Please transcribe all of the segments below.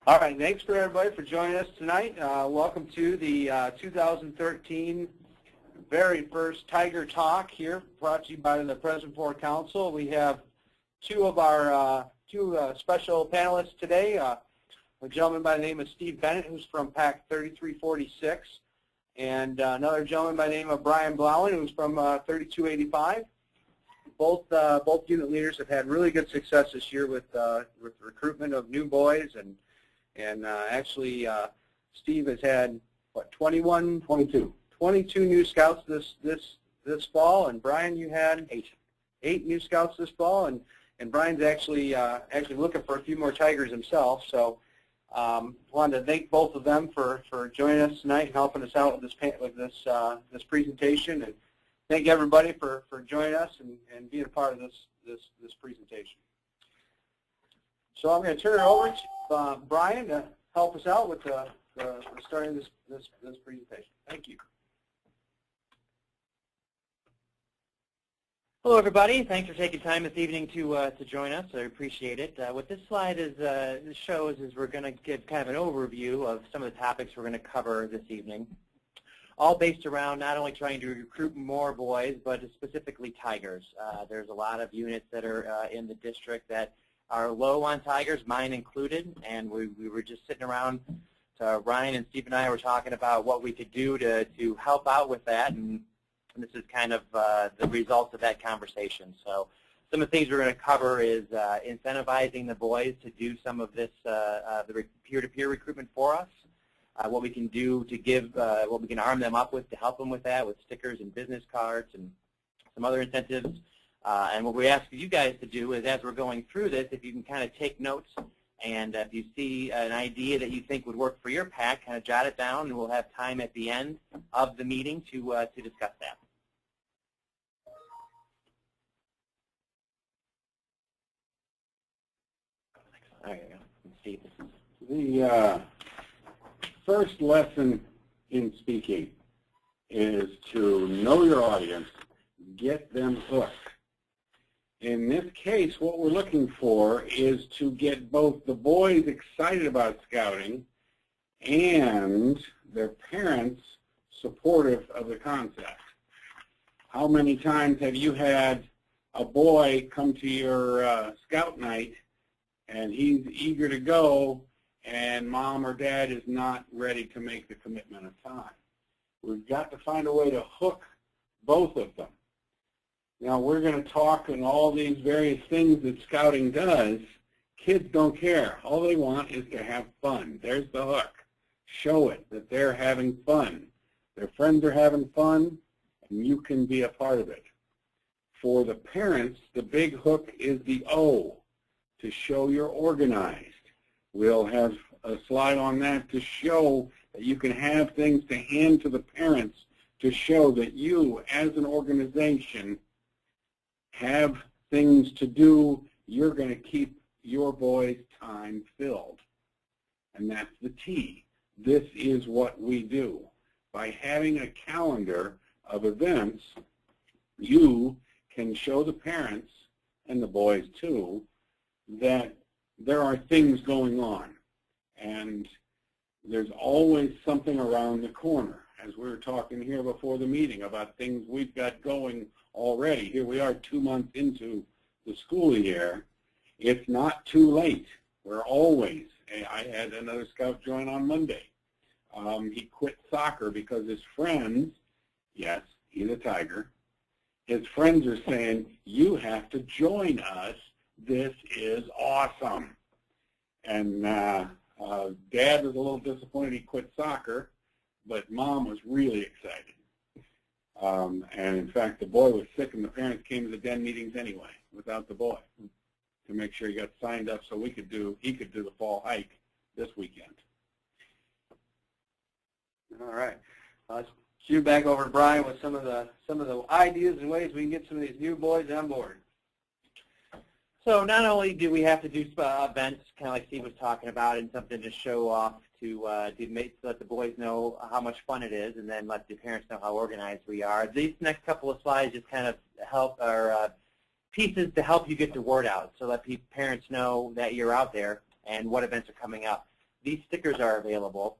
All right, thanks for everybody for joining us tonight. Welcome to the 2013 very first Tiger Talk here, brought to you by the President Ford Council. We have two of our special panelists today. A gentleman by the name of Steve Bennett, who's from PAC 3346, and another gentleman by the name of Brian Blauen, who's from 3285. Both unit leaders have had really good success this year with recruitment of new boys, and actually Steve has had what, 22 new scouts this fall, and Brian, you had eight new scouts this fall, and Brian's actually looking for a few more Tigers himself. So wanted to thank both of them for joining us tonight and helping us out with this presentation, and thank everybody for joining us and being a part of this presentation. So I'm going to turn it over to Brian to help us out with starting this presentation. Thank you. Hello, everybody. Thanks for taking time this evening to join us. I appreciate it. What this slide shows is we're going to give kind of an overview of some of the topics we're going to cover this evening, all based around not only trying to recruit more boys, but specifically Tigers. There's a lot of units that are in the district that are low on Tigers, mine included, and we were just sitting around. Ryan and Steve and I were talking about what we could do to help out with that, and this is kind of the results of that conversation. So some of the things we're going to cover is incentivizing the boys to do some of this the peer-to-peer recruitment for us, what we can do to give, what we can arm them up with to help them with that, with stickers and business cards and some other incentives. And what we ask you guys to do is, as we're going through this, if you can kind of take notes, and if you see an idea that you think would work for your PAC, kind of jot it down, and we'll have time at the end of the meeting to discuss that. There you go. Steve. The first lesson in speaking is to know your audience, get them hooked. In this case, what we're looking for is to get both the boys excited about scouting and their parents supportive of the concept. How many times have you had a boy come to your scout night and he's eager to go, and mom or dad is not ready to make the commitment of time? We've got to find a way to hook both of them. Now, we're going to talk on all these various things that scouting does. Kids don't care. All they want is to have fun. There's the hook. Show it that they're having fun. Their friends are having fun, and you can be a part of it. For the parents, the big hook is the O, to show you're organized. We'll have a slide on that to show that you can have things to hand to the parents to show that you, as an organization, have things to do. You're going to keep your boys' time filled. And that's the T. This is what we do. By having a calendar of events, you can show the parents, and the boys too, that there are things going on. And there's always something around the corner. As we were talking here before the meeting about things we've got going already. Here we are 2 months into the school year. It's not too late. We're always, I had another scout join on Monday. He quit soccer because his friends, yes, he's a Tiger, his friends are saying, you have to join us. This is awesome. And Dad was a little disappointed he quit soccer, but Mom was really excited. And in fact, the boy was sick, and the parents came to the den meetings anyway without the boy to make sure he got signed up so he could do the fall hike this weekend. All right. Let's shoot back over to Brian with some of the ideas and ways we can get some of these new boys on board. So not only do we have to do events, kind of like Steve was talking about, and something to show off to let the boys know how much fun it is, and then let the parents know how organized we are. These next couple of slides just kind of help our pieces to help you get the word out, so let parents know that you're out there and what events are coming up. these stickers are available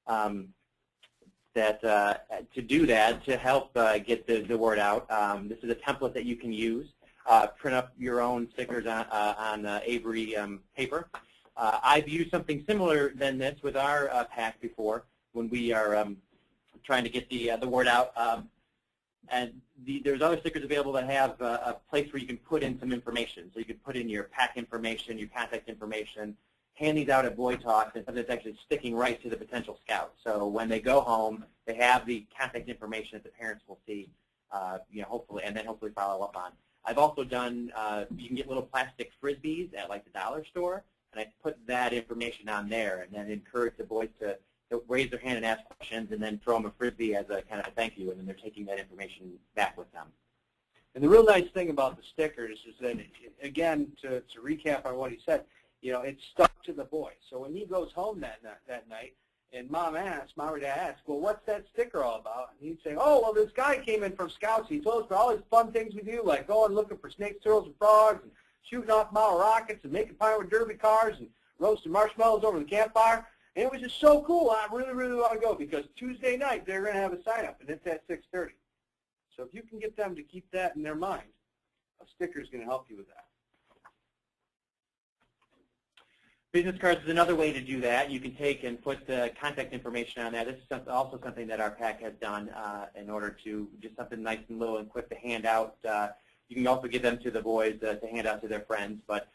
to do that, to help get the word out. This is a template that you can use. Print up your own stickers on Avery paper. I've used something similar than this with our pack before when we are trying to get the word out. And there's other stickers available that have a place where you can put in some information. So you can put in your pack information, your contact information, hand these out at Boy Talks, and it's actually sticking right to the potential scout. So when they go home, they have the contact information that the parents will see, hopefully, and then hopefully follow up on. I've also done, you can get little plastic Frisbees at like the dollar store, and I put that information on there and then encourage the boys to raise their hand and ask questions and then throw them a Frisbee as a kind of a thank you, and then they're taking that information back with them. And the real nice thing about the stickers is that, again, to recap on what he said, it's stuck to the boy. So when he goes home that night and mom or dad asks, well, what's that sticker all about? And he'd say, oh, well, this guy came in from Scouts. He told us about all these fun things we do, like going looking for snakes, turtles, and frogs, and shooting off model rockets, and making pie with derby cars, and roasting marshmallows over the campfire. And it was just so cool. I really, really want to go because Tuesday night they're going to have a sign-up, and it's at 6:30. So if you can get them to keep that in their mind, a sticker is going to help you with that. Business cards is another way to do that. You can take and put the contact information on that. This is also something that our pack has done in order to just something nice and little and quick to hand out. You can also give them to the boys to hand out to their friends. But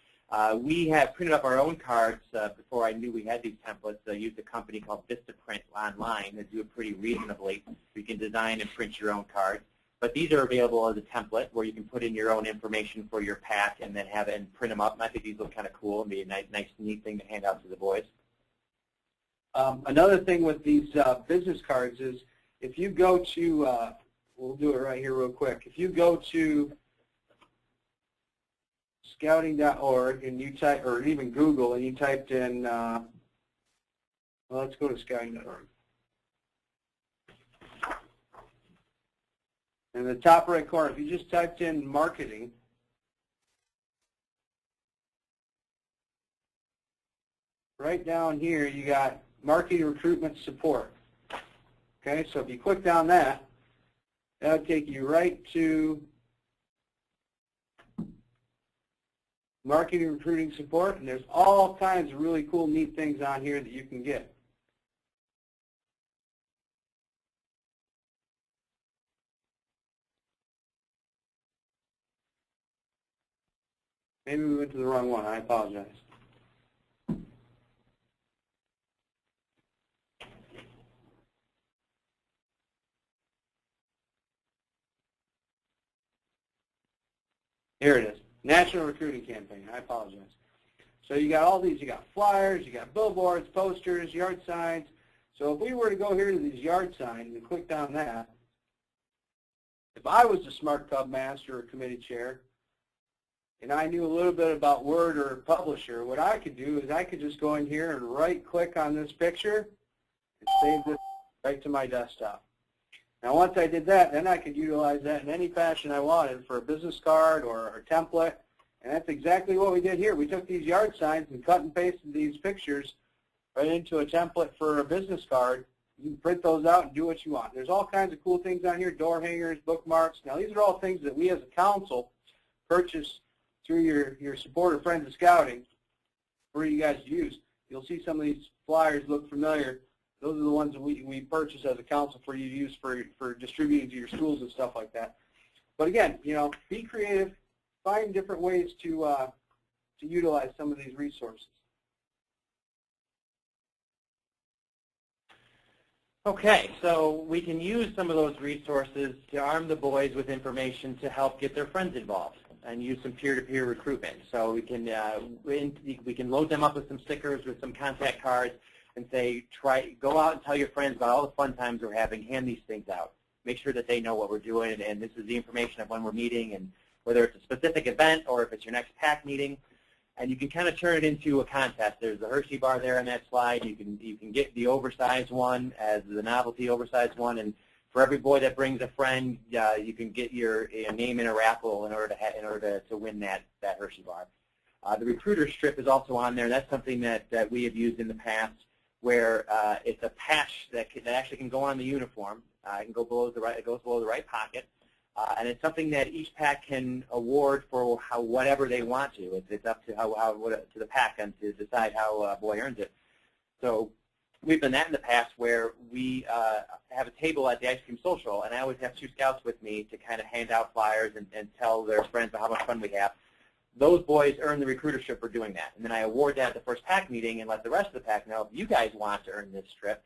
we have printed up our own cards before I knew we had these templates. I used a company called Vistaprint online that do it pretty reasonably. You can design and print your own cards. But these are available as a template where you can put in your own information for your pack and then have it and print them up. And I think these look kind of cool and be a nice, neat thing to hand out to the boys. Another thing with these business cards is if you go to, we'll do it right here real quick. If you go to scouting.org and you type, or even Google, and you typed in, well, let's go to scouting.org. In the top right corner, if you just typed in marketing, right down here you got marketing recruitment support. Okay, so if you click down that, that'll take you right to marketing recruiting support, and there's all kinds of really cool, neat things on here that you can get. Maybe we went to the wrong one. I apologize. Here it is. National Recruiting Campaign. I apologize. So you got all these. You got flyers. You got billboards, posters, yard signs. So if we were to go here to these yard signs and click down that, if I was the Smart Cub Master or Committee Chair, and I knew a little bit about Word or Publisher, what I could do is I could just go in here and right-click on this picture and save this right to my desktop. Now, once I did that, then I could utilize that in any fashion I wanted for a business card or a template, and that's exactly what we did here. We took these yard signs and cut and pasted these pictures right into a template for a business card. You can print those out and do what you want. There's all kinds of cool things on here, door hangers, bookmarks. Now, these are all things that we as a council purchase through your supporter friends of scouting for you guys to use. You'll see some of these flyers look familiar. Those are the ones that we purchase as a council for you to use for distributing to your schools and stuff like that. But again, be creative, find different ways to utilize some of these resources. Okay, so we can use some of those resources to arm the boys with information to help get their friends involved and use some peer-to-peer recruitment. So we can load them up with some stickers, with some contact cards, and say, go out and tell your friends about all the fun times we're having, hand these things out. Make sure that they know what we're doing, and this is the information of when we're meeting, and whether it's a specific event or if it's your next PAC meeting. And you can kind of turn it into a contest. There's the Hershey bar there on that slide. You can get the oversized one as the novelty oversized one, and for every boy that brings a friend, you can get your name in a raffle in order to win that Hershey bar. The recruiter strip is also on there. That's something that we have used in the past. where it's a patch that actually can go on the uniform. It can go below the right. It goes below the right pocket, and it's something that each pack can award for whatever they want to. It's up to to the pack and to decide how a boy earns it. So we've done that in the past where we have a table at the ice cream social, and I always have 2 scouts with me to kind of hand out flyers and tell their friends about how much fun we have. Those boys earn the recruitership for doing that. And then I award that at the first pack meeting and let the rest of the pack know, if you guys want to earn this trip,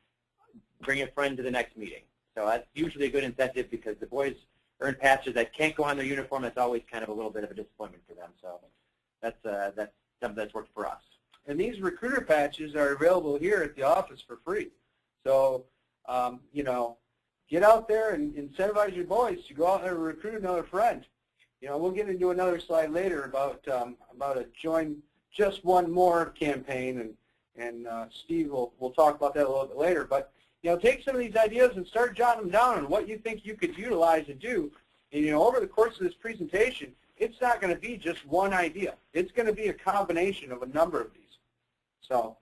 bring a friend to the next meeting. So that's usually a good incentive because the boys earn patches that can't go on their uniform. That's always kind of a little bit of a disappointment for them. So that's something that's worked for us. And these recruiter patches are available here at the office for free. So, you know, get out there and incentivize your boys to go out there and recruit another friend. You know, we'll get into another slide later about a Join Just One More campaign, and Steve will talk about that a little bit later. But, you know, take some of these ideas and start jotting them down on what you think you could utilize and do. And, you know, over the course of this presentation, it's not going to be just one idea. It's going to be a combination of a number of these. So,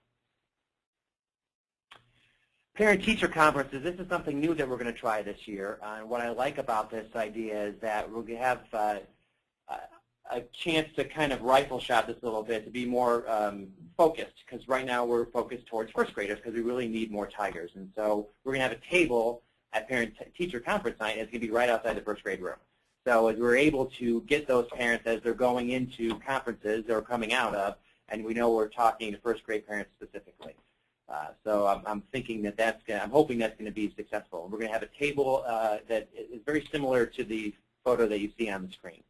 Parent-teacher conferences, this is something new that we're going to try this year. And what I like about this idea is that we're going to have a chance to kind of rifle shot this a little bit to be more focused, because right now we're focused towards first graders because we really need more Tigers. And so we're going to have a table at parent-teacher conference night, and it's going to be right outside the first grade room. So as we're able to get those parents as they're going into conferences or coming out of, and we know we're talking to first grade parents specifically. So I'm thinking that I'm hoping that's going to be successful. We're going to have a table that is very similar to the photo that you see on the screen.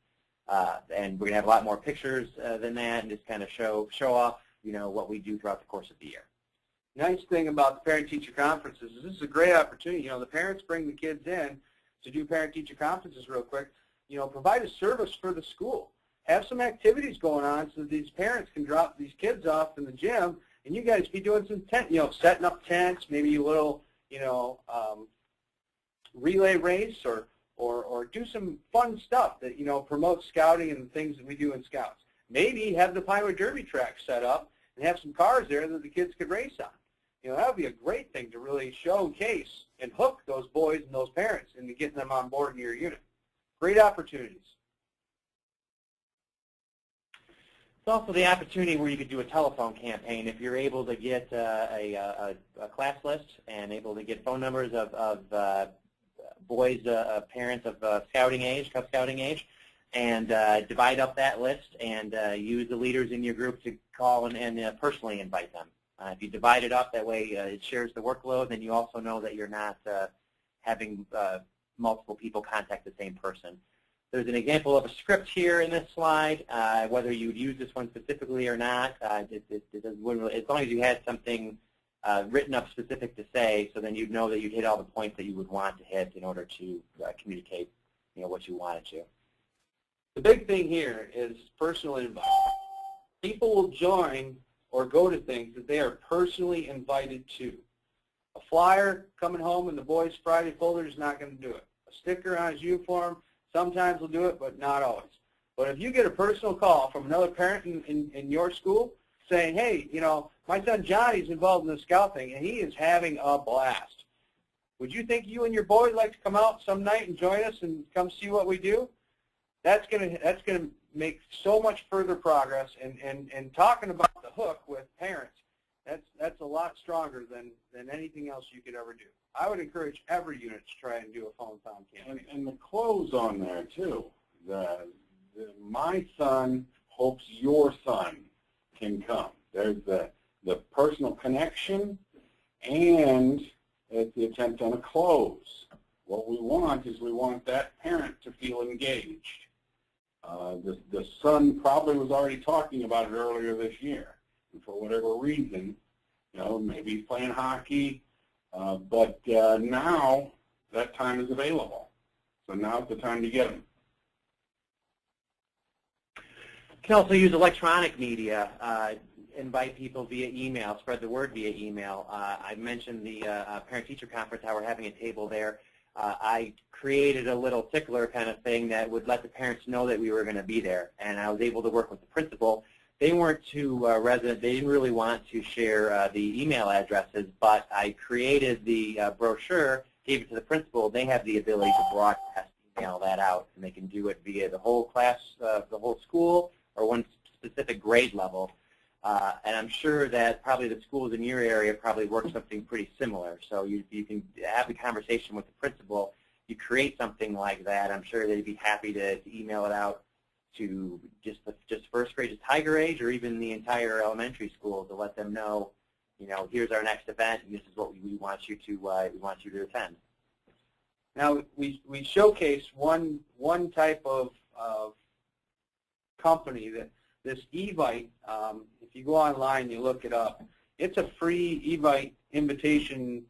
And we're going to have a lot more pictures than that, and just kind of show off, you know, what we do throughout the course of the year. Nice thing about the parent-teacher conferences is this is a great opportunity. You know, the parents bring the kids in to do parent-teacher conferences real quick. You know, provide a service for the school. Have some activities going on so that these parents can drop these kids off in the gym, and you guys be doing some setting up tents, maybe a little, you know, relay race or do some fun stuff that, you know, promotes scouting and the things that we do in Scouts. Maybe have the Pinewood Derby track set up and have some cars there that the kids could race on. You know, that would be a great thing to really showcase and hook those boys and those parents into getting them on board in your unit. Great opportunities. It's also the opportunity where you could do a telephone campaign if you're able to get a class list and able to get phone numbers of boys, parents of scouting age, Cub Scouting age, and divide up that list and use the leaders in your group to call and personally invite them. If you divide it up, that way it shares the workload, and you also know that you're not having multiple people contact the same person. There's an example of a script here in this slide. Whether you would use this one specifically or not, it doesn't really, as long as you had something written up specific to say, so then you'd know that you'd hit all the points that you would want to hit in order to communicate, you know, what you wanted to. The big thing here is personal invitation. People will join or go to things that they are personally invited to. A flyer coming home in the boys' Friday folder is not going to do it. A sticker on his uniform sometimes will do it, but not always. But if you get a personal call from another parent in your school saying, hey, you know, my son Johnny's involved in the scout thing, and he is having a blast. Would you think you and your boy would like to come out some night and join us and come see what we do? That's gonna make so much further progress, and talking about the hook with parents, that's a lot stronger than anything else you could ever do. I would encourage every unit to try and do a phone found campaign. And the close on there too. My son hopes your son can come. There's the personal connection, and it's the attempt on a close. What we want is we want that parent to feel engaged. The son probably was already talking about it earlier this year, and for whatever reason, you know, maybe he's playing hockey, but now that time is available. So now's the time to get him. You can also use electronic media, invite people via email, spread the word via email. I mentioned the parent-teacher conference, how we're having a table there. I created a little tickler kind of thing that would let the parents know that we were going to be there, and I was able to work with the principal they weren't too resident. They didn't really want to share the email addresses, but I created the brochure, gave it to the principal. They have the ability to broadcast email that out, and they can do it via the whole class, the whole school, or one specific grade level. And I'm sure that probably the schools in your area probably work something pretty similar. So you can have a conversation with the principal. You create something like that. I'm sure they'd be happy to email it out to just first grade, just Tiger Age, or even the entire elementary school to let them know, here's our next event, and this is what we want you to attend. Now we showcase one type of company, that this Evite. If you go online, you look it up. It's a free Evite invitation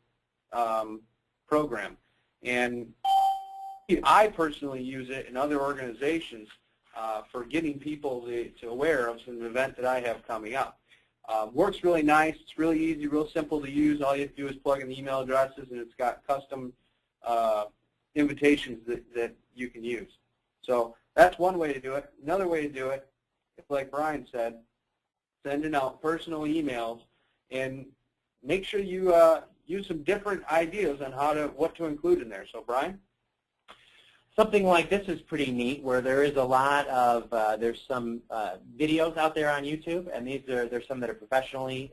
program, and I personally use it in other organizations for getting people to aware of some event that I have coming up. Works really nice. It's really easy, real simple to use. All you have to do is plug in the email addresses, and it's got custom invitations that you can use. So that's one way to do it. Another way to do it, if, like Brian said, sending out personal emails, and make sure you use some different ideas on what to include in there. So Brian? Something like this is pretty neat, where there is a lot of, there's some videos out there on YouTube, and there's some that are professionally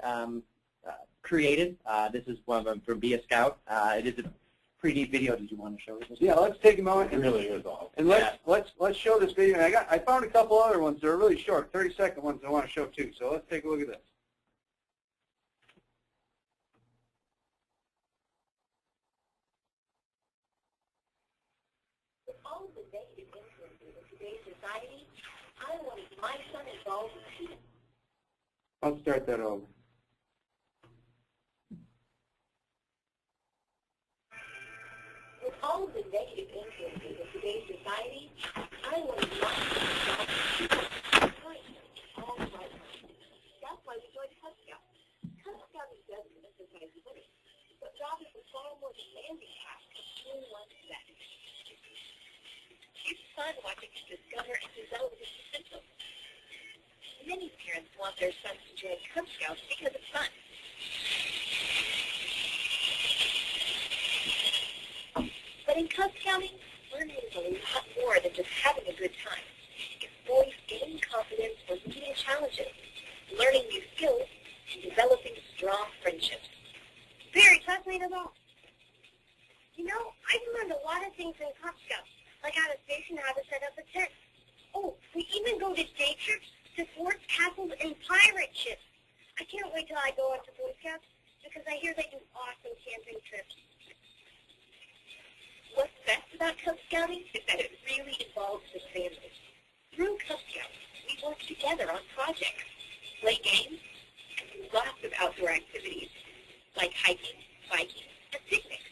created. This is one of them from Be a Scout. It is a pretty neat video. Did you want to show this? Yeah, let's take a moment. It really is awesome. And let's show this video. And I found a couple other ones that are really short, 30-second ones I want to show too. So let's take a look at this. All of the negative influences of today's society, I wanted my son involved in it. I'll start that over. With all of the negative influences of today's society, I wanted my son involved in it. All right. That's why we joined Cub Scouts. Cub Scouting doesn't emphasize winning, but rather the far more demanding task of doing one's best. It's fun watching him discover and develop his potential. Many parents want their sons to join Cub Scouts because it's fun. But in Cub Scouting, learning is a lot more than just having a good time. It's boys gaining confidence for meeting challenges, learning new skills, and developing strong friendships. Very fascinating as all. You know, I've learned a lot of things in Cub Scouts, like how to fish and how to set up a tent. Oh, we even go to day trips to forts, castles, and pirate ships. I can't wait till I go out to Boy Scouts because I hear they do awesome camping trips. What's best about Cub Scouting is that it really involves the family. Through Cub Scouts, we work together on projects, play games, and do lots of outdoor activities like hiking, biking, and picnics,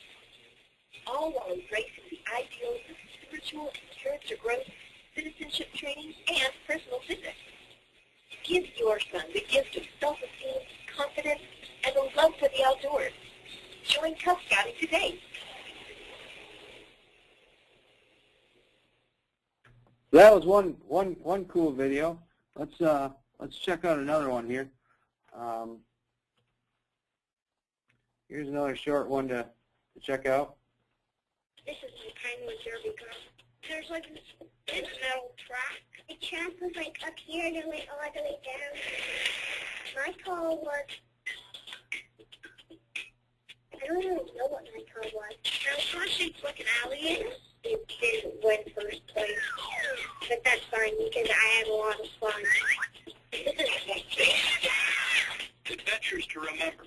all while embracing the ideals of spiritual and character growth, citizenship training, and personal fitness. Give your son the gift of self-esteem, confidence, and a love for the outdoors. Join Cub Scouting today. That was one cool video. Let's check out another one here. Here's another short one to check out. This is my primary derby girl. There's like this big metal track. The track was like up here and it went all the way down. My call was, I don't really know what my call was. I was shaped like an alligator. It didn't win first place. But that's fine because I had a lot of fun. Adventures to remember.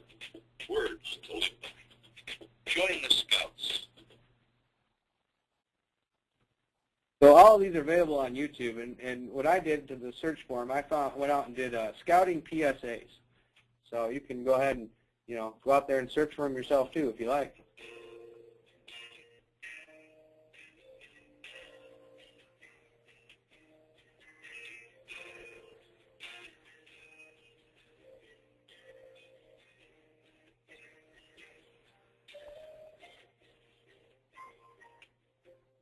Words to live by. Join the Scouts. So all of these are available on YouTube, and what I did to the search for them, went out and did scouting PSAs. So you can go ahead and go out there and search for them yourself too if you like.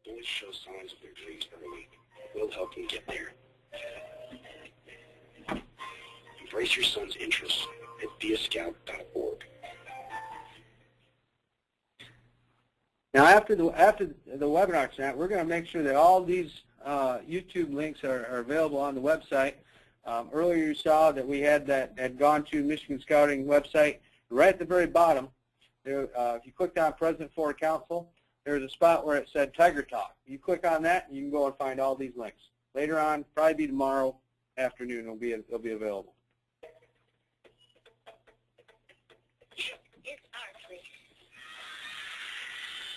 Boys show signs of their dreams early. We'll help them get there. Embrace your son's interests at beascout.org. Now, after the webinar tonight, we're going to make sure that all these YouTube links are available on the website. Earlier you saw that we had gone to Michigan Scouting website. Right at the very bottom, there, if you clicked on President Ford Council, there's a spot where it said Tiger Talk. You click on that, and you can go and find all these links. Later on, probably be tomorrow afternoon, they'll be available. It's our place.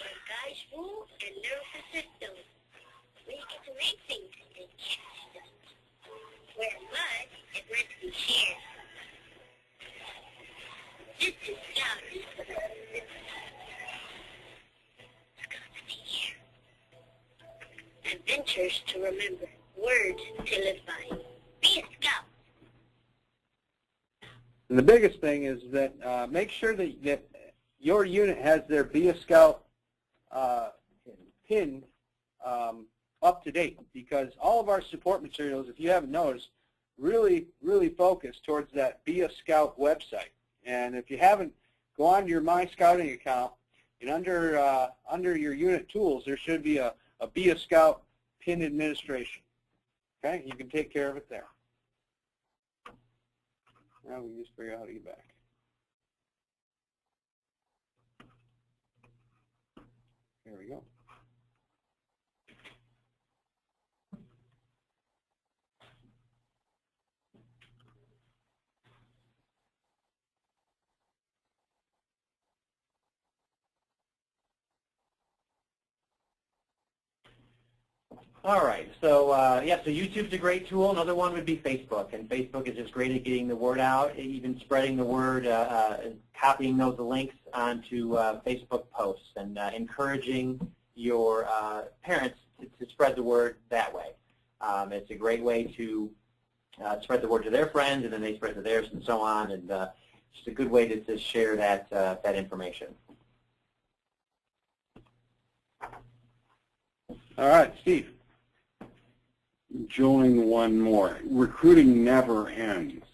Where guys rule and nervous system. Where you get to make things and catch stuff. Where mud and red to be shared. This is Scouting. Scouts here. Adventures to remember. Words to live by. Be a scout. And the biggest thing is that make sure that your unit has their Be a Scout pin up to date, because all of our support materials, if you haven't noticed, really focus towards that Be a Scout website. And if you haven't, go on to your My Scouting account, and under your unit tools, there should be a Be a Scout pin administration. Okay, you can take care of it there. Now we can just figure out how to get back. There we go. All right, so so YouTube's a great tool. Another one would be Facebook, and Facebook is just great at getting the word out, even spreading the word, copying those links onto Facebook posts, and encouraging your parents to spread the word that way. It's a great way to spread the word to their friends, and then they spread to theirs, and so on, and just a good way to share that information. All right, Steve. Join one more. Recruiting never ends.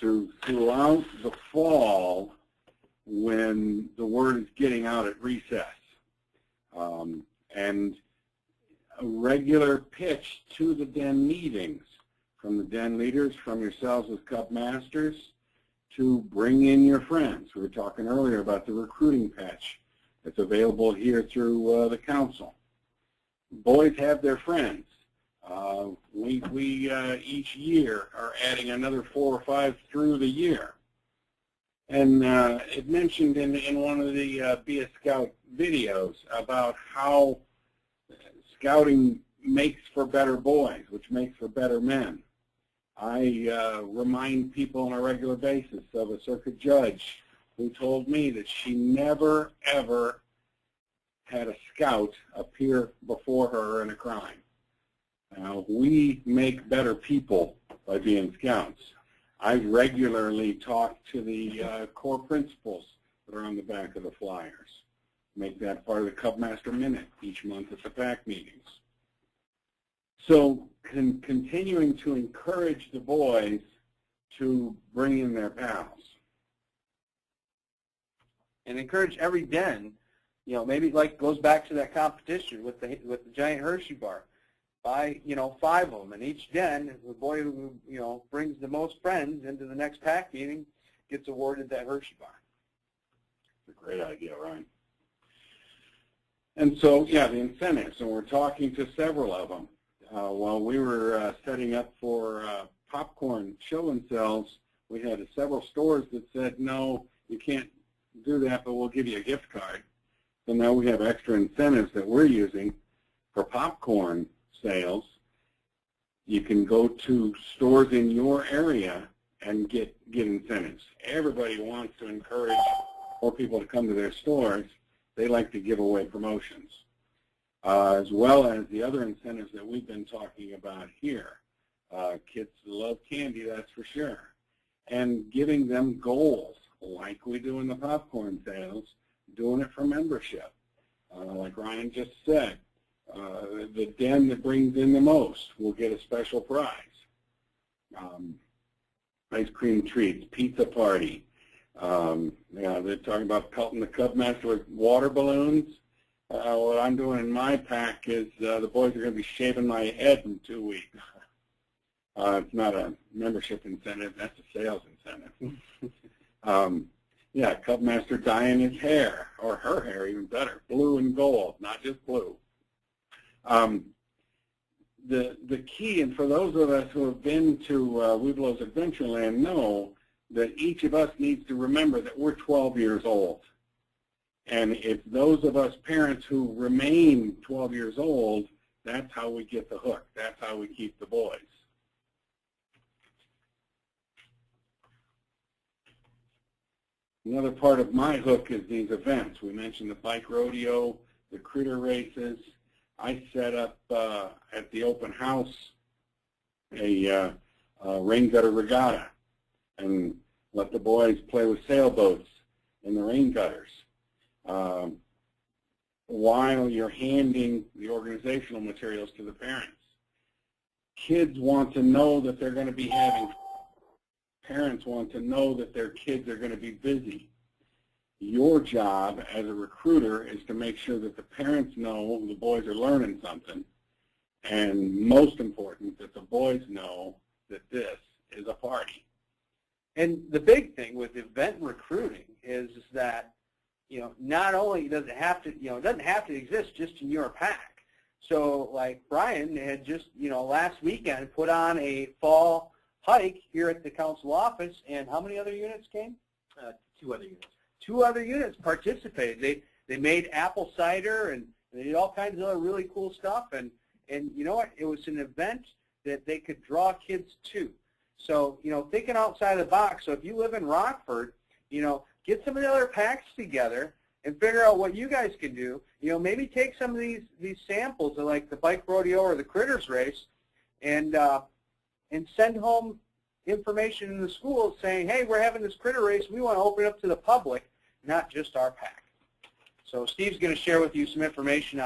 Throughout the fall, when the word is getting out at recess, and a regular pitch to the den meetings from the den leaders, from yourselves as Cub Masters, to bring in your friends. We were talking earlier about the recruiting patch that's available here through the council. Boys have their friends. We each year are adding another 4 or 5 through the year. And it mentioned in one of the Be a Scout videos about how scouting makes for better boys, which makes for better men. I remind people on a regular basis of a circuit judge who told me that she never, ever had a scout appear before her in a crime. Now, we make better people by being scouts. I regularly talk to the core principals that are on the back of the flyers. Make that part of the Cub Master Minute each month at the PAC meetings. So continuing to encourage the boys to bring in their pals. And encourage every den, you know, maybe like goes back to that competition with the giant Hershey bar. Buy, 5 of them, and each den, the boy who, brings the most friends into the next PAC meeting gets awarded that Hershey bar. It's a great idea, Ryan. And so, yeah, the incentives, and we're talking to several of them. While we were setting up for popcorn show and sells, we had several stores that said, no, you can't do that, but we'll give you a gift card. So now we have extra incentives that we're using for popcorn sales. You can go to stores in your area and get incentives. Everybody wants to encourage more people to come to their stores. They like to give away promotions, as well as the other incentives that we've been talking about here. Kids love candy, that's for sure. And giving them goals, like we do in the popcorn sales, doing it for membership. Like Ryan just said, the den that brings in the most will get a special prize. ice cream treats, pizza party. They're talking about pelting the Cubmaster with water balloons. What I'm doing in my pack is the boys are going to be shaving my head in 2 weeks. It's not a membership incentive, that's a sales incentive. Yeah, Cubmaster dyeing his hair, or her hair even better, blue and gold, not just blue. The key, and for those of us who have been to Weeblo's Adventureland know that each of us needs to remember that we're 12 years old. And it's those of us parents who remain 12 years old, that's how we get the hook. That's how we keep the boys. Another part of my hook is these events. We mentioned the bike rodeo, the critter races. I set up at the open house a rain gutter regatta and let the boys play with sailboats in the rain gutters while you're handing the organizational materials to the parents. Kids want to know that they're going to be having, parents want to know that their kids are going to be busy. Your job as a recruiter is to make sure that the parents know the boys are learning something, and most important, that the boys know that this is a party. And the big thing with event recruiting is that, not only does it have to, it doesn't have to exist just in your pack. So like Brian had just, last weekend put on a fall hike here at the council office, and how many other units came? 2 other units. 2 other units participated. They made apple cider, and they did all kinds of other really cool stuff, and you know what? It was an event that they could draw kids to. So, thinking outside the box. So if you live in Rockford, get some of the other packs together and figure out what you guys can do. Maybe take some of these samples of like the bike rodeo or the critters race, and send home information in the schools saying, hey, we're having this critter race. We want to open it up to the public, not just our pack. So Steve's going to share with you some information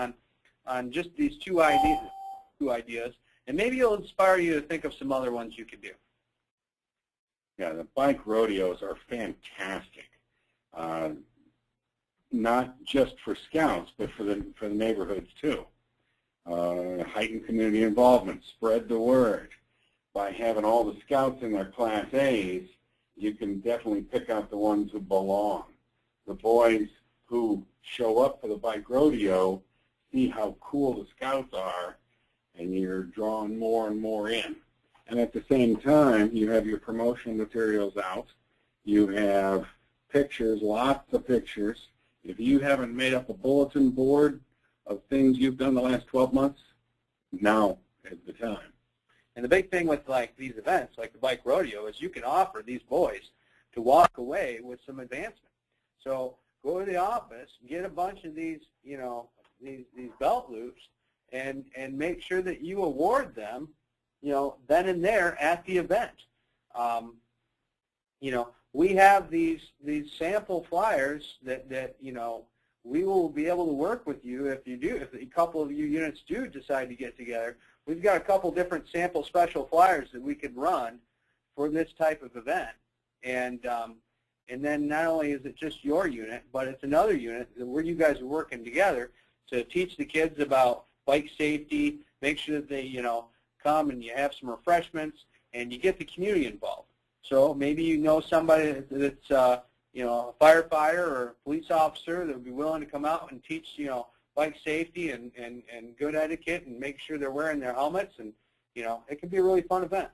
on just these two ideas, and maybe it'll inspire you to think of some other ones you could do. Yeah, the bike rodeos are fantastic. Not just for scouts, but for the neighborhoods too. Heighten community involvement, spread the word. By having all the scouts in their Class A's, you can definitely pick out the ones who belong. The boys who show up for the bike rodeo see how cool the scouts are, and you're drawing more and more in. And at the same time, you have your promotional materials out. You have pictures, lots of pictures. If you haven't made up a bulletin board of things you've done the last 12 months, now is the time. And the big thing with like these events, like the bike rodeo, is you can offer these boys to walk away with some advancement. So go to the office, get a bunch of these, these belt loops, and make sure that you award them, then and there at the event. We have these sample flyers that we will be able to work with you if a couple of you units do decide to get together. We've got a couple different sample special flyers that we could run for this type of event, and then not only is it just your unit, but it's another unit where you guys are working together to teach the kids about bike safety, make sure that they come and you have some refreshments, and you get the community involved. So maybe somebody that's a firefighter or a police officer that would be willing to come out and teach bike safety and good etiquette, and make sure they're wearing their helmets, and it can be a really fun event.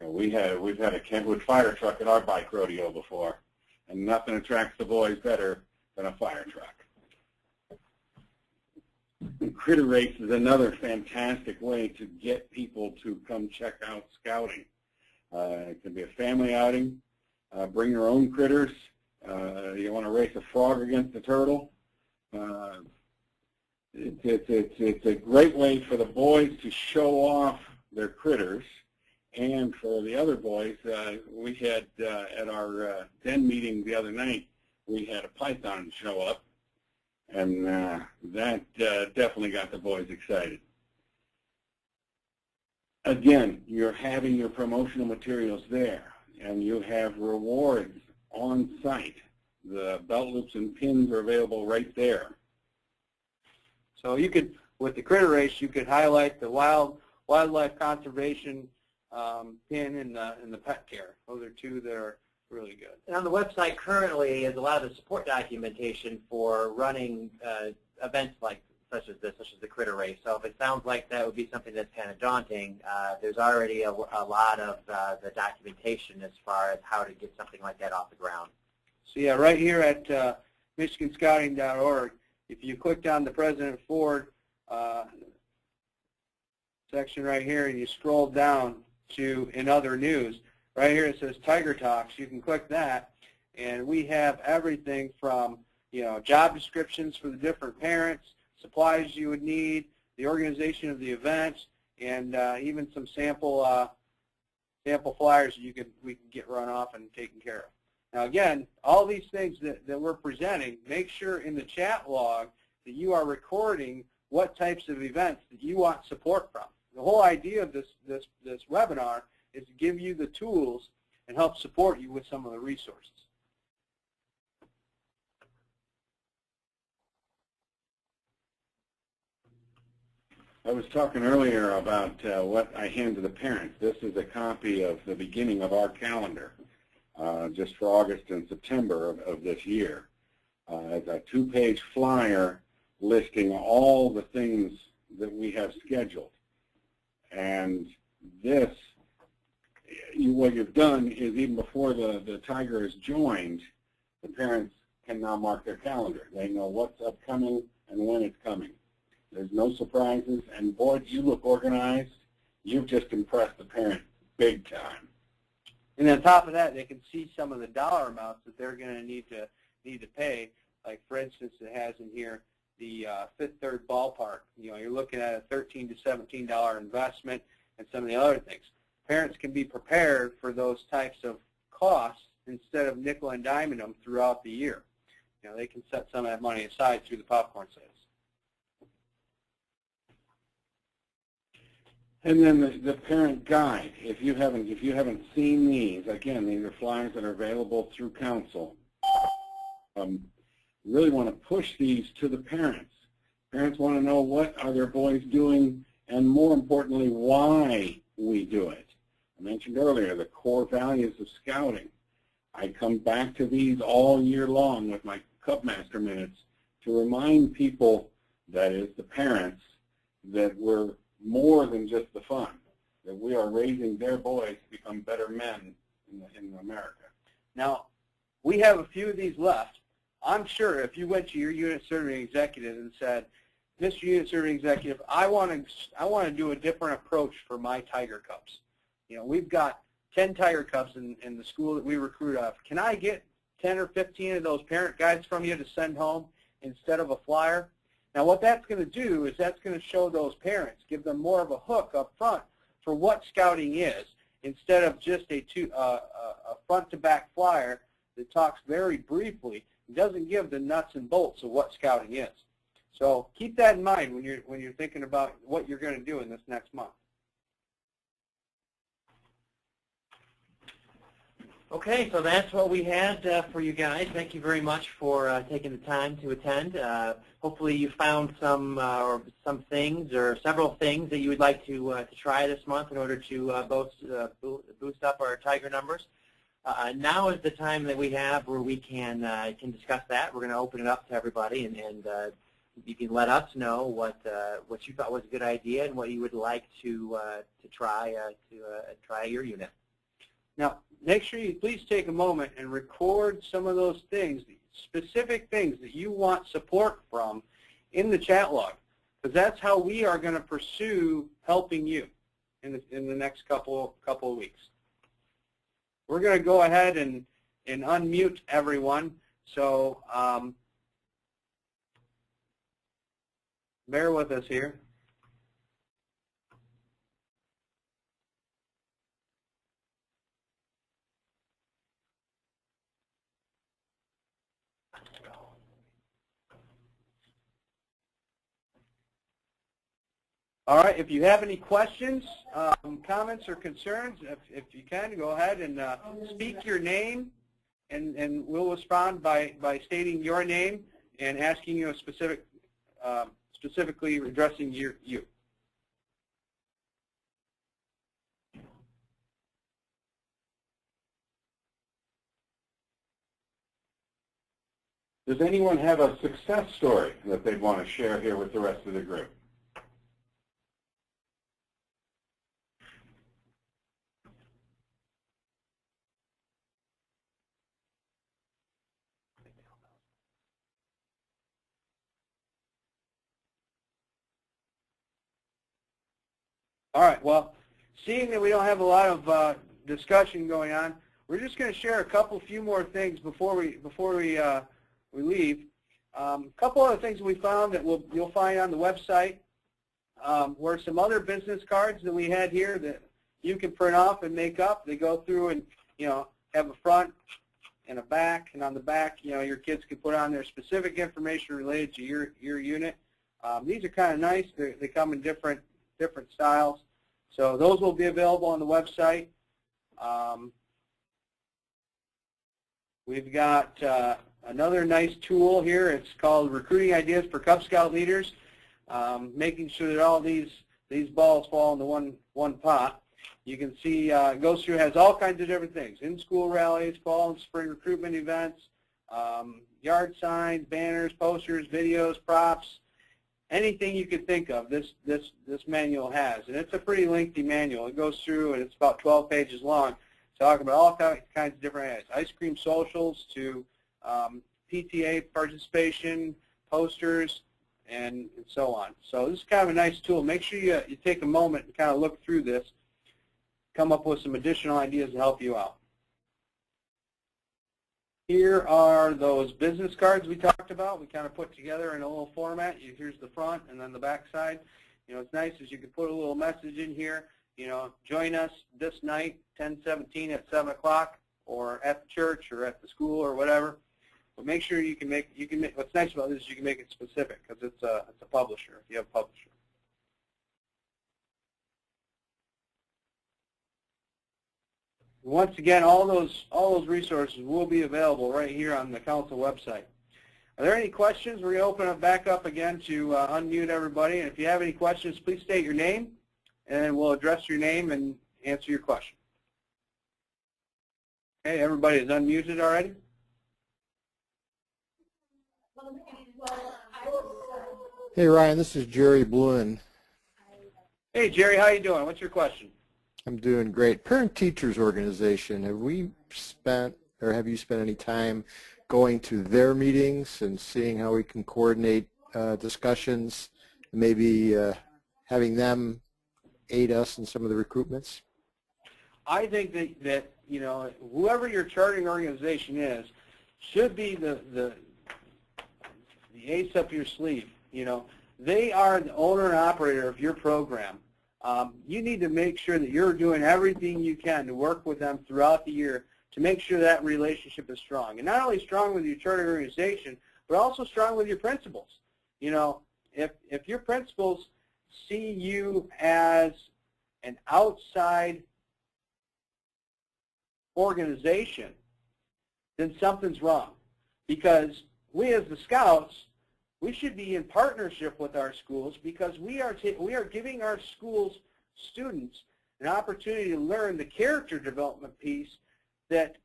We've had a Kentwood fire truck at our bike rodeo before, and nothing attracts the boys better than a fire truck. And critter race is another fantastic way to get people to come check out scouting. It can be a family outing. Bring your own critters. You want to race a frog against a turtle. It's a great way for the boys to show off their critters, and for the other boys, we had at our den meeting the other night, we had a python show up, and that definitely got the boys excited. Again, you're having your promotional materials there. and you have rewards on site. The belt loops and pins are available right there. So you could, with the critter race, you could highlight the wildlife conservation pin and the pet care. Those are two that are really good. And on the website currently is a lot of the support documentation for running events such as the critter race. So if it sounds like that would be something that's kind of daunting, there's already a lot of the documentation as far as how to get something like that off the ground. So yeah, right here at michiganscouting.org, if you click on the President Ford section right here and you scroll down to in other news, right here it says Tiger Talks. You can click that, and we have everything from job descriptions for the different parents, supplies you would need, the organization of the event, and even some sample flyers we can get run off and taken care of. Now again, all these things that we're presenting, make sure in the chat log that you are recording what types of events that you want support from. The whole idea of this webinar is to give you the tools and help support you with some of the resources. I was talking earlier about what I hand to the parents. This is a copy of the beginning of our calendar, just for August and September of this year. It's a 2-page flyer listing all the things that we have scheduled. And this, what you've done is even before the Tiger is joined, the parents can now mark their calendar. They know what's upcoming and when it's coming. There's no surprises, and boy, you look organized. You've just impressed the parent big time. And on top of that, they can see some of the dollar amounts that they're going to need to pay. Like for instance, it has in here the Fifth Third Ballpark. You're looking at a $13 to $17 investment, and some of the other things. Parents can be prepared for those types of costs instead of nickel and diming them throughout the year. They can set some of that money aside through the popcorn sales. And then the parent guide. If you haven't seen these, again, these are flyers that are available through council. Really want to push these to the parents. Parents want to know what are their boys doing, and more importantly, why we do it. I mentioned earlier the core values of scouting. I come back to these all year long with my Cubmaster minutes to remind people, that is the parents, that we're more than just the fun, that we are raising their boys to become better men in America. Now, we have a few of these left. I'm sure if you went to your unit serving executive and said, Mr. Unit Serving Executive, I want to do a different approach for my Tiger Cubs. We've got 10 Tiger Cubs in the school that we recruit out of. Can I get 10 or 15 of those parent guides from you to send home instead of a flyer? Now what that's going to do is that's going to show those parents, give them more of a hook up front for what scouting is, instead of just a front-to-back flyer that talks very briefly. It doesn't give the nuts and bolts of what scouting is. So keep that in mind when you're thinking about what you're going to do in this next month. Okay, so that's what we had for you guys. Thank you very much for taking the time to attend. Hopefully you found some things or several things that you would like to try this month in order to boost up our Tiger numbers. Now is the time that we have where we can discuss that. We're going to open it up to everybody, and you can let us know what you thought was a good idea and what you would like to try your unit. Now, make sure you please take a moment and record some of those things, specific things that you want support from, in the chat log, because that's how we are going to pursue helping you in the next couple of weeks. We're going to go ahead and unmute everyone, so bear with us here. All right, if you have any questions, comments, or concerns, if you can, go ahead and speak your name, and we'll respond by stating your name and asking you a specifically addressing you. Does anyone have a success story that they'd want to share here with the rest of the group? All right, well, seeing that we don't have a lot of discussion going on, we're just going to share a few more things before we leave. A couple other things we found that you'll find on the website were some other business cards that we had here that you can print off and make up. They go through and have a front and a back, and on the back, your kids can put on their specific information related to your unit. These are kind of nice. They come in different styles. So those will be available on the website. We've got another nice tool here. It's called Recruiting Ideas for Cub Scout Leaders, making sure that all these balls fall into one pot. You can see it goes through, has all kinds of different things: in-school rallies, fall and spring recruitment events, yard signs, banners, posters, videos, props. Anything you could think of, this manual has, and it's a pretty lengthy manual. It goes through, and it's about 12 pages long, talking about all kinds of different areas, ice cream socials to PTA participation, posters, and so on. So this is kind of a nice tool. Make sure you take a moment and kind of look through this, come up with some additional ideas to help you out. Here are those business cards we talked about. We kind of put together in a little format. Here's the front and then the back side. It's nice as you can put a little message in here. Join us this night, 10/17 at 7 o'clock, or at the church or at the school or whatever. But make sure you can make. What's nice about this is you can make it specific because it's a publisher. If you have a publisher. Once again, all those resources will be available right here on the council website. Are there any questions? We're going to open it back up again to unmute everybody. And if you have any questions, please state your name, and we'll address your name and answer your question. Okay, everybody is unmuted already? Hey, Ryan, this is Jerry Bluen. Hey, Jerry, how you doing? What's your question? I'm doing great. Parent Teachers Organization, have you spent any time going to their meetings and seeing how we can coordinate discussions, maybe having them aid us in some of the recruitments? I think that whoever your charting organization is should be the ace up your sleeve. They are the owner and operator of your program. You need to make sure that you're doing everything you can to work with them throughout the year to make sure that relationship is strong. And not only strong with your charter organization, but also strong with your principals. If your principals see you as an outside organization, then something's wrong. Because we as the Scouts, we should be in partnership with our schools because we are giving our schools students an opportunity to learn the character development piece that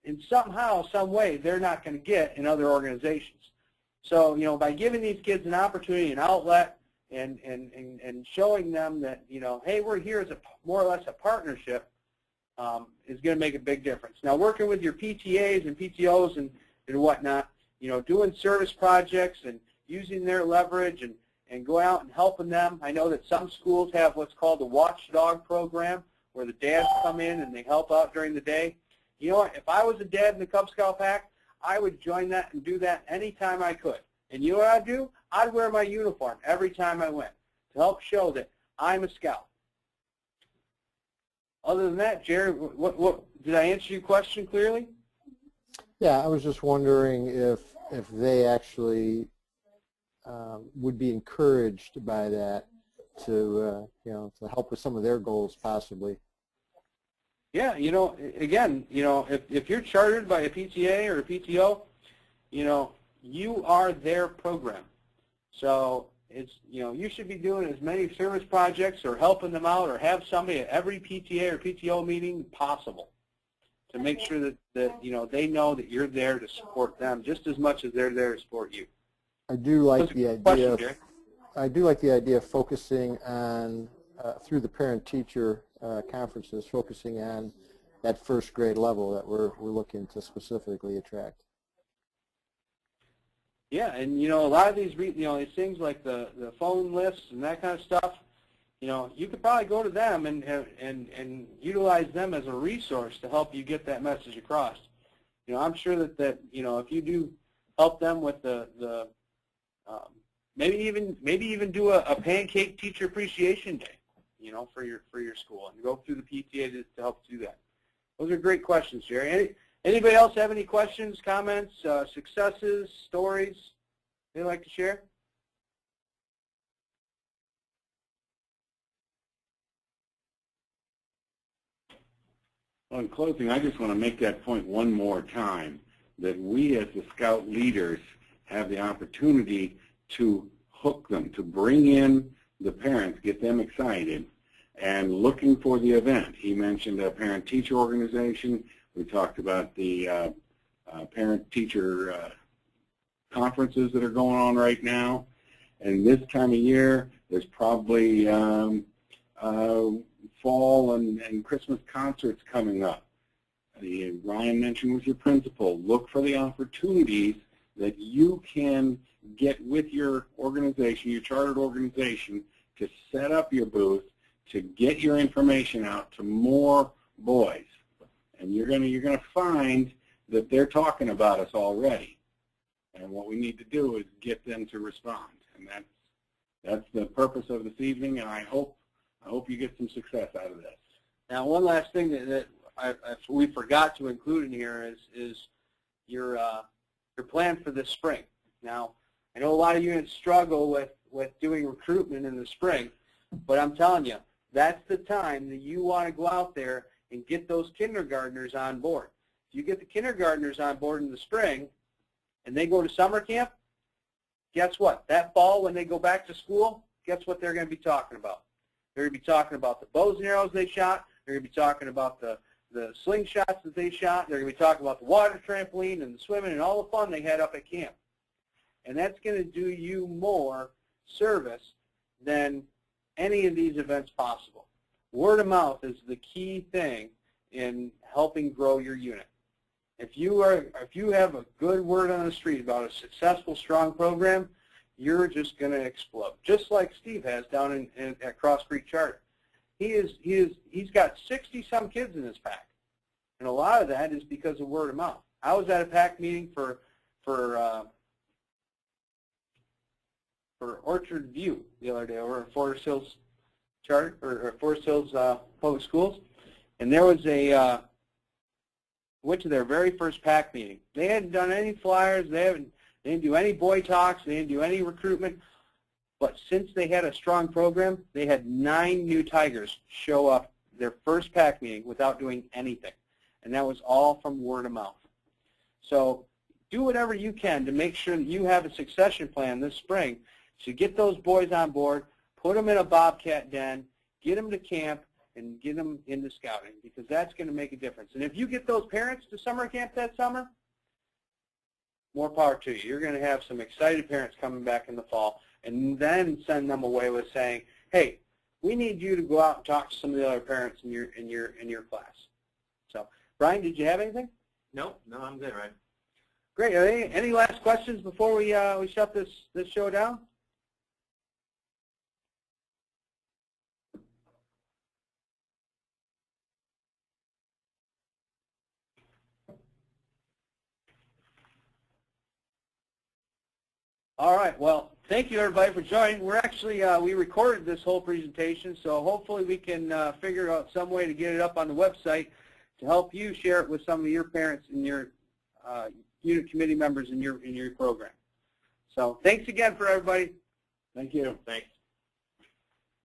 in somehow, some way, they're not going to get in other organizations. So, by giving these kids an opportunity, an outlet, and showing them that, hey, we're here as more or less a partnership, is going to make a big difference. Now, working with your PTAs and PTOs and whatnot, doing service projects and using their leverage and going out and helping them. I know that some schools have what's called the watchdog program where the dads come in and they help out during the day. You know what? If I was a dad in the Cub Scout Pack, I would join that and do that anytime I could. And you know what I'd do? I'd wear my uniform every time I went to help show that I'm a Scout. Other than that, Jerry, what did I answer your question clearly? Yeah, I was just wondering if they actually would be encouraged by that to to help with some of their goals possibly. Yeah, again, if you're chartered by a PTA or a PTO, you are their program. So it's, you should be doing as many service projects or helping them out or have somebody at every PTA or PTO meeting possible to make sure that they know that you're there to support them just as much as they're there to support you. I do like the idea of, Jerry. I do like the idea of focusing on through the parent-teacher conferences, focusing on that first grade level that we're looking to specifically attract. Yeah, and a lot of these these things like the phone lists and that kind of stuff, you could probably go to them and utilize them as a resource to help you get that message across. I'm sure that if you do help them with the maybe even do a pancake teacher appreciation day, for your school, and go through the PTA to help do that. Those are great questions, Jerry. Anybody else have any questions, comments, successes, stories they'd like to share? Well, in closing, I just want to make that point one more time, that we as the Scout leaders have the opportunity to hook them, to bring in the parents, get them excited, and looking for the event. He mentioned a parent-teacher organization. We talked about the parent-teacher conferences that are going on right now. And this time of year, there's probably fall and Christmas concerts coming up. Ryan mentioned with your principal, look for the opportunities that you can get with your organization, your chartered organization, to set up your booth, to get your information out to more boys. And you're gonna find that they're talking about us already. And what we need to do is get them to respond. And that's the purpose of this evening, and I hope you get some success out of this. Now, one last thing that we forgot to include in here is your plan for this spring. Now, I know a lot of units struggle with doing recruitment in the spring, but I'm telling you, that's the time that you want to go out there and get those kindergartners on board. If you get the kindergartners on board in the spring and they go to summer camp, guess what? That fall when they go back to school, guess what they're going to be talking about? They're going to be talking about the bows and arrows they shot. They're going to be talking about the slingshots that they shot. They're going to be talking about the water trampoline and the swimming and all the fun they had up at camp. And that's going to do you more service than any of these events possible. Word of mouth is the key thing in helping grow your unit. If you have a good word on the street about a successful, strong program, you're just going to explode. Just like Steve has down at Cross Creek Charter. He's got 60-some kids in his pack, and a lot of that is because of word of mouth. I was at a pack meeting for Orchard View the other day over at Forest Hills Charter or Forest Hills Public Schools, and there was went to their very first pack meeting. They hadn't done any flyers. They didn't do any boy talks. They didn't do any recruitment. But since they had a strong program, they had 9 new Tigers show up their first pack meeting without doing anything. And that was all from word of mouth. So do whatever you can to make sure that you have a succession plan this spring to get those boys on board, put them in a Bobcat den, get them to camp, and get them into scouting, because that's going to make a difference. And if you get those parents to summer camp that summer, more power to you. You're going to have some excited parents coming back in the fall, and then send them away with saying, hey, we need you to go out and talk to some of the other parents in your class. So, Brian, did you have anything? No, I'm good, Ryan. Great. Any last questions before we shut this show down? All right. Well, thank you, everybody, for joining. We're actually, we recorded this whole presentation, so hopefully we can figure out some way to get it up on the website to help you share it with some of your parents and your unit committee members in your program. So thanks again for everybody. Thank you. Thanks.